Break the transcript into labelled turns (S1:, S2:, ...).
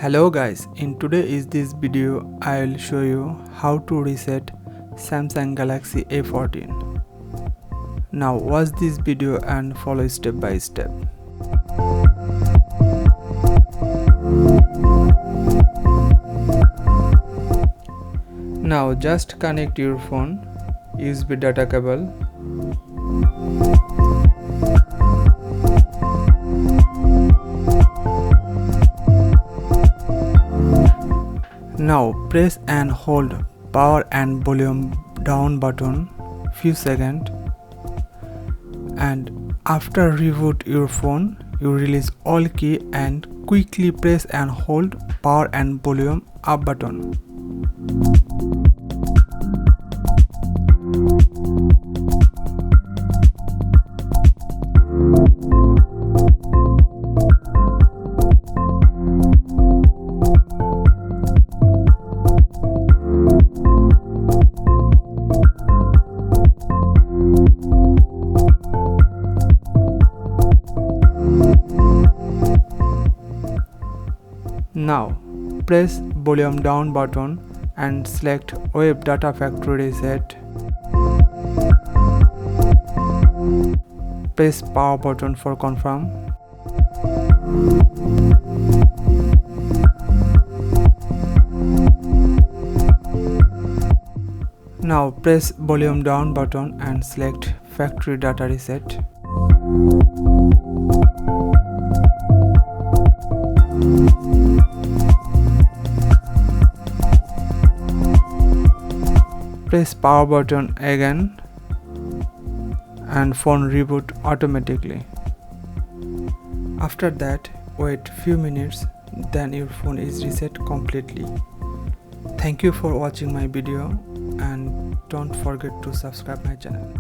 S1: Hello guys, in today's this video I will show you how to reset Samsung Galaxy A14. Now watch this video and follow step by step. Now just connect your phone USB data cable. Now press and hold power and volume down button few seconds, and after reboot your phone you release all key and quickly press and hold power and volume up button. Now press volume down button and select Web Data Factory Reset. Press power button for confirm. Now press volume down button and select Factory Data Reset. Press power button again and phone reboot automatically. After that, wait few minutes, then your phone is reset completely. Thank you for watching my video and don't forget to subscribe my channel.